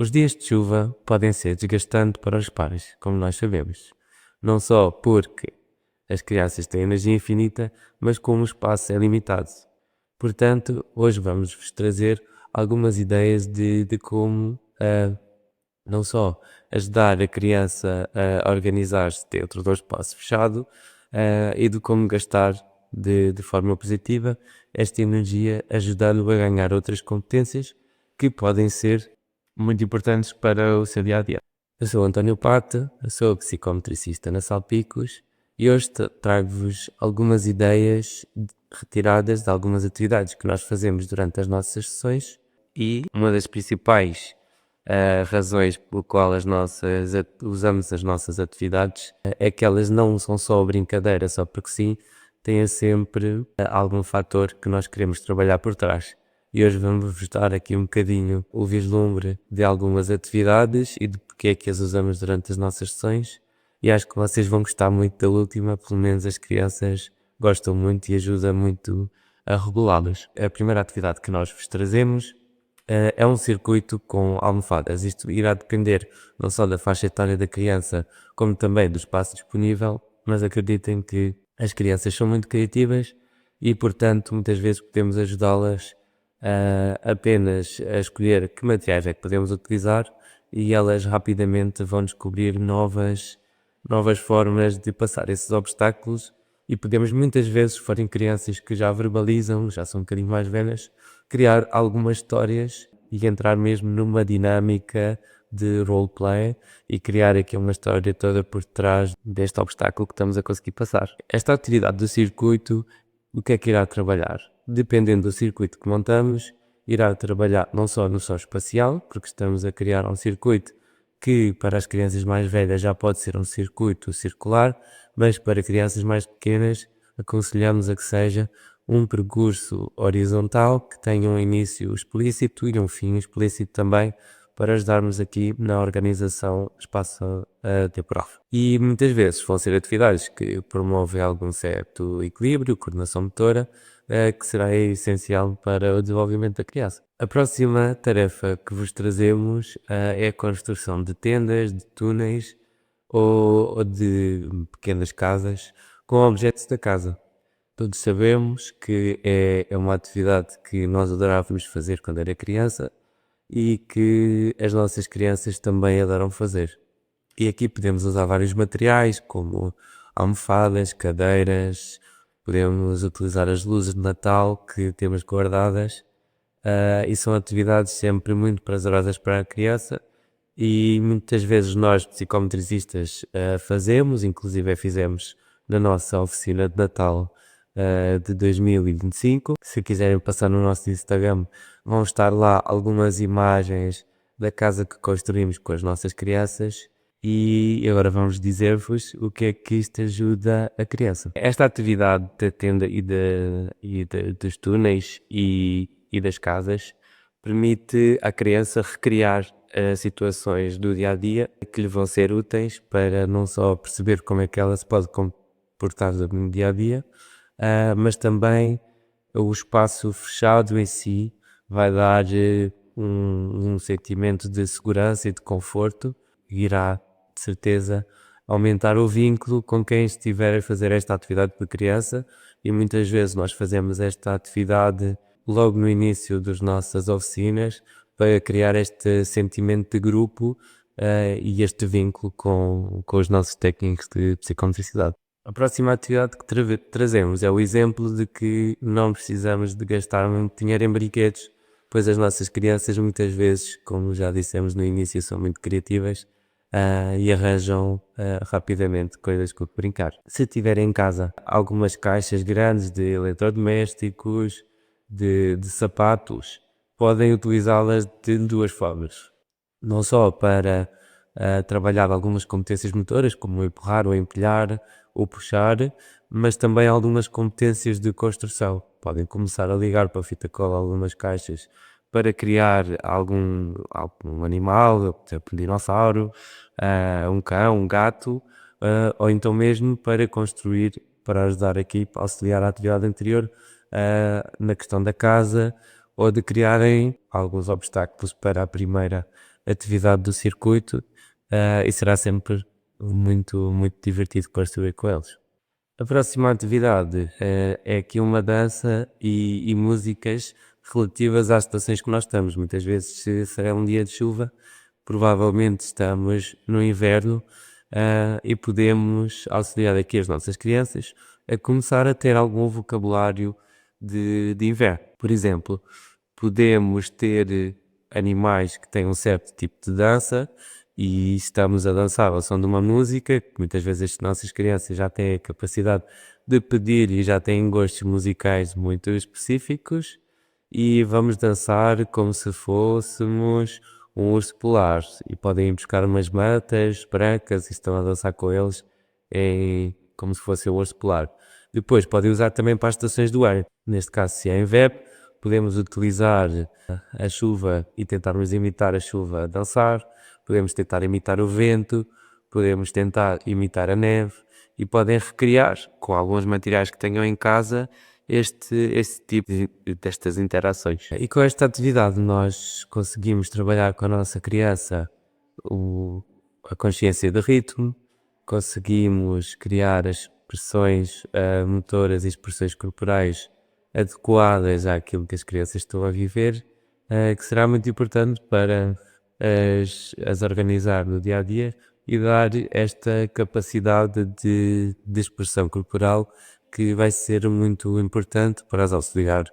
Os dias de chuva podem ser desgastantes para os pais, como nós sabemos. Não só porque as crianças têm energia infinita, mas como o espaço é limitado. Portanto, hoje vamos-vos trazer algumas ideias de como não só ajudar a criança a organizar-se dentro do espaço fechado e de como gastar de forma positiva esta energia, ajudando-o a ganhar outras competências que podem ser muito importantes para o seu dia a dia. Eu sou António Pata, eu sou psicometricista na Salpicos e hoje trago-vos algumas ideias retiradas de algumas atividades que nós fazemos durante as nossas sessões, e uma das principais razões pelo qual usamos as nossas atividades é que elas não são só brincadeira, só porque sim, têm sempre algum fator que nós queremos trabalhar por trás. E hoje vamos-vos dar aqui um bocadinho o vislumbre de algumas atividades e de porque é que as usamos durante as nossas sessões. E acho que vocês vão gostar muito da última, pelo menos as crianças gostam muito e ajuda muito a regulá-las. A primeira atividade que nós vos trazemos é um circuito com almofadas. Isto irá depender não só da faixa etária da criança, como também do espaço disponível, mas acreditem que as crianças são muito criativas e, portanto, muitas vezes podemos ajudá-las apenas a escolher que materiais é que podemos utilizar e elas rapidamente vão descobrir novas formas de passar esses obstáculos. E podemos muitas vezes, se forem crianças que já verbalizam, já são um bocadinho mais velhas, criar algumas histórias e entrar mesmo numa dinâmica de roleplay e criar aqui uma história toda por trás deste obstáculo que estamos a conseguir passar. Esta atividade do circuito, o que é que irá trabalhar? Dependendo do circuito que montamos, irá trabalhar não só no som espacial, porque estamos a criar um circuito que para as crianças mais velhas já pode ser um circuito circular, mas para crianças mais pequenas aconselhamos a que seja um percurso horizontal que tenha um início explícito e um fim explícito também, para ajudarmos aqui na organização espaço-temporal. E muitas vezes vão ser atividades que promovem algum certo equilíbrio, coordenação motora, que será essencial para o desenvolvimento da criança. A próxima tarefa que vos trazemos é a construção de tendas, de túneis ou de pequenas casas com objetos da casa. Todos sabemos que é uma atividade que nós adorávamos fazer quando era criança e que as nossas crianças também adoram fazer. E aqui podemos usar vários materiais, como almofadas, cadeiras, podemos utilizar as luzes de Natal que temos guardadas, e são atividades sempre muito prazerosas para a criança e muitas vezes nós, psicometricistas, fazemos, inclusive fizemos na nossa oficina de Natal de 2025. Se quiserem passar no nosso Instagram, vão estar lá algumas imagens da casa que construímos com as nossas crianças. E agora vamos dizer-vos o que é que isto ajuda a criança. Esta atividade da tenda dos túneis e das casas permite à criança recriar situações do dia a dia que lhe vão ser úteis para não só perceber como é que ela se pode comportar no dia a dia, mas também o espaço fechado em si vai dar um sentimento de segurança e de conforto, e irá, de certeza, aumentar o vínculo com quem estiver a fazer esta atividade de criança. E muitas vezes nós fazemos esta atividade logo no início das nossas oficinas para criar este sentimento de grupo e este vínculo com os nossos técnicos de psicomotricidade. A próxima atividade que trazemos é o exemplo de que não precisamos de gastar muito dinheiro em brinquedos, pois as nossas crianças muitas vezes, como já dissemos no início, são muito criativas e arranjam rapidamente coisas com que brincar. Se tiverem em casa algumas caixas grandes de eletrodomésticos, de sapatos, podem utilizá-las de duas formas. Não só para trabalhar algumas competências motoras, como empurrar ou empilhar ou puxar, mas também algumas competências de construção. Podem começar a ligar para a fita cola algumas caixas para criar algum animal, por exemplo, um dinossauro, um cão, um gato, ou então mesmo para construir, para ajudar aqui, para auxiliar a atividade anterior na questão da casa, ou de criarem alguns obstáculos para a primeira atividade do circuito, e será sempre muito divertido construir com eles. A próxima atividade é aqui uma dança e músicas relativas às estações que nós estamos. Muitas vezes, se é um dia de chuva, provavelmente estamos no inverno, e podemos auxiliar aqui as nossas crianças a começar a ter algum vocabulário de inverno. Por exemplo, podemos ter animais que têm um certo tipo de dança e estamos a dançar ao som de uma música, que muitas vezes as nossas crianças já têm a capacidade de pedir e já têm gostos musicais muito específicos, e vamos dançar como se fôssemos um urso polar, e podem ir buscar umas mantas brancas e estão a dançar com eles como se fosse um urso polar. Depois podem usar também para as estações do ano. Neste caso, se é inverno, podemos utilizar a chuva e tentarmos imitar a chuva a dançar, podemos tentar imitar o vento, podemos tentar imitar a neve, e podem recriar com alguns materiais que tenham em casa este tipo destas interações. E com esta atividade nós conseguimos trabalhar com a nossa criança a consciência de ritmo, conseguimos criar as expressões motoras e expressões corporais adequadas àquilo que as crianças estão a viver, que será muito importante para as organizar no dia a dia e dar esta capacidade de expressão corporal, que vai ser muito importante para as auxiliar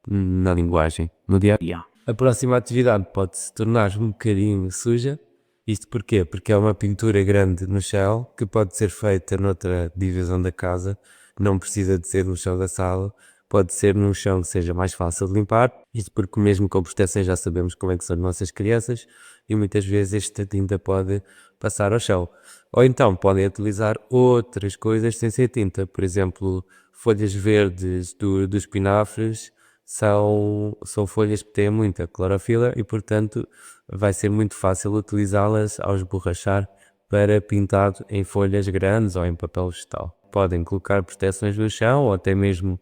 na linguagem no dia a dia. A próxima atividade pode se tornar um bocadinho suja. Isto porquê? Porque é uma pintura grande no chão que pode ser feita noutra divisão da casa, não precisa de ser no chão da sala, pode ser num chão que seja mais fácil de limpar. Isto porque mesmo com proteção já sabemos como é que são as nossas crianças e muitas vezes esta tinta pode passar ao chão. Ou então podem utilizar outras coisas sem ser tinta, por exemplo, folhas verdes dos espinafres são folhas que têm muita clorofila e, portanto, vai ser muito fácil utilizá-las ao esborrachar para pintar em folhas grandes ou em papel vegetal. Podem colocar proteções no chão ou até mesmo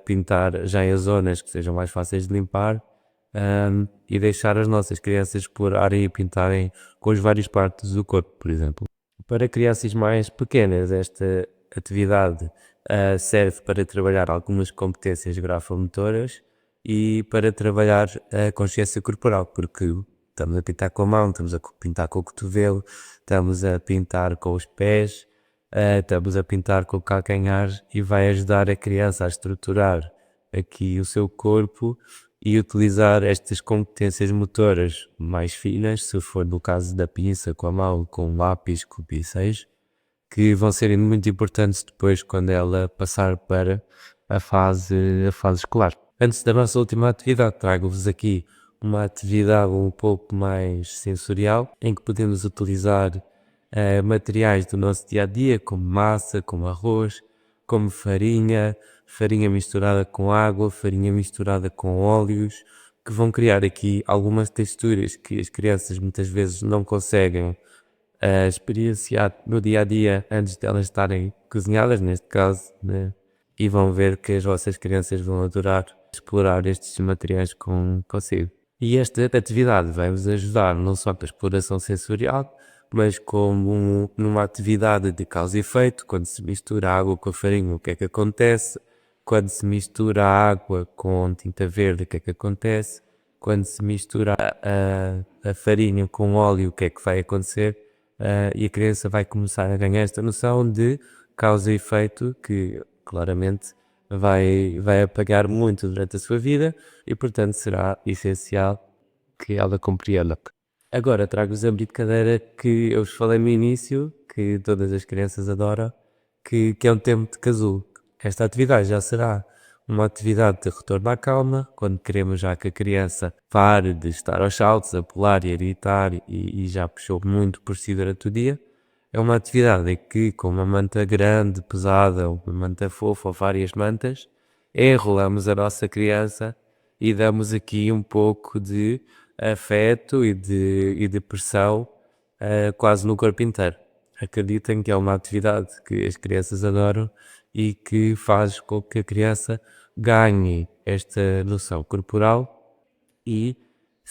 pintar já em zonas que sejam mais fáceis de limpar, e deixar as nossas crianças explorarem e pintarem com as várias partes do corpo, por exemplo. Para crianças mais pequenas, esta atividade serve para trabalhar algumas competências grafomotoras e para trabalhar a consciência corporal, porque estamos a pintar com a mão, estamos a pintar com o cotovelo, estamos a pintar com os pés, estamos a pintar com o calcanhar, e vai ajudar a criança a estruturar aqui o seu corpo e utilizar estas competências motoras mais finas, se for no caso da pinça com a mão, com o lápis, com o pincéis, que vão ser muito importantes depois quando ela passar para a fase escolar. Antes da nossa última atividade, trago-vos aqui uma atividade um pouco mais sensorial, em que podemos utilizar materiais do nosso dia a dia, como massa, como arroz, como farinha misturada com água, farinha misturada com óleos, que vão criar aqui algumas texturas que as crianças muitas vezes não conseguem experienciar no dia a dia antes de elas estarem cozinhadas, neste caso, né? E vão ver que as vossas crianças vão adorar explorar estes materiais consigo. E esta atividade vai-vos ajudar não só para a exploração sensorial, mas como numa atividade de causa e efeito. Quando se mistura a água com a farinha, o que é que acontece? Quando se mistura a água com tinta verde, o que é que acontece? Quando se mistura a farinha com óleo, o que é que vai acontecer? E a criança vai começar a ganhar esta noção de causa e efeito, que claramente vai apagar muito durante a sua vida, e portanto será essencial que ela compreenda. Agora trago-vos a brincadeira que eu vos falei no início, que todas as crianças adoram, que é um tempo de casulo. Esta atividade já será uma atividade de retorno à calma, quando queremos já que a criança pare de estar aos saltos, a pular e a gritar e já puxou muito por si durante o dia. É uma atividade em que, com uma manta grande, pesada, ou uma manta fofa, ou várias mantas, enrolamos a nossa criança e damos aqui um pouco de afeto e de pressão quase no corpo inteiro. Acreditem que é uma atividade que as crianças adoram e que faz com que a criança ganhe esta noção corporal e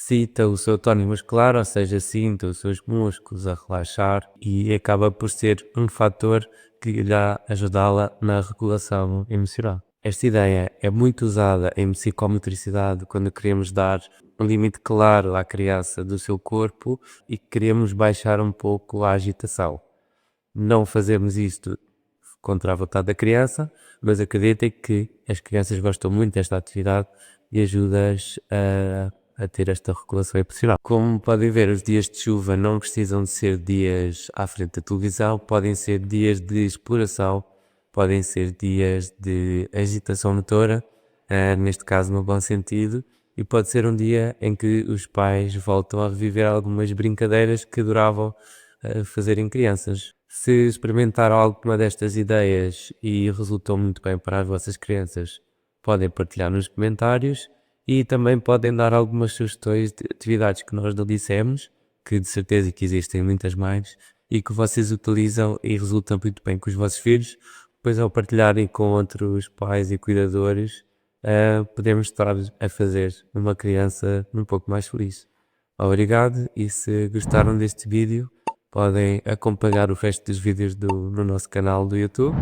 cita o seu tónus muscular, ou seja, sinta os seus músculos a relaxar e acaba por ser um fator que irá ajudá-la na regulação emocional. Esta ideia é muito usada em psicomotricidade quando queremos dar um limite claro à criança do seu corpo e queremos baixar um pouco a agitação. Não fazemos isto contra a vontade da criança, mas acreditem que as crianças gostam muito desta atividade e ajuda-as a ter esta regulação emocional. Como podem ver, os dias de chuva não precisam de ser dias à frente da televisão, podem ser dias de exploração, podem ser dias de agitação motora, neste caso no bom sentido, e pode ser um dia em que os pais voltam a reviver algumas brincadeiras que adoravam fazer em crianças. Se experimentaram alguma destas ideias e resultou muito bem para as vossas crianças, podem partilhar nos comentários e também podem dar algumas sugestões de atividades que nós não dissemos, que de certeza que existem muitas mais e que vocês utilizam e resultam muito bem com os vossos filhos. Depois, ao partilharem com outros pais e cuidadores, podemos estar a fazer uma criança um pouco mais feliz. Obrigado, e se gostaram deste vídeo, podem acompanhar o resto dos vídeos no nosso canal do YouTube.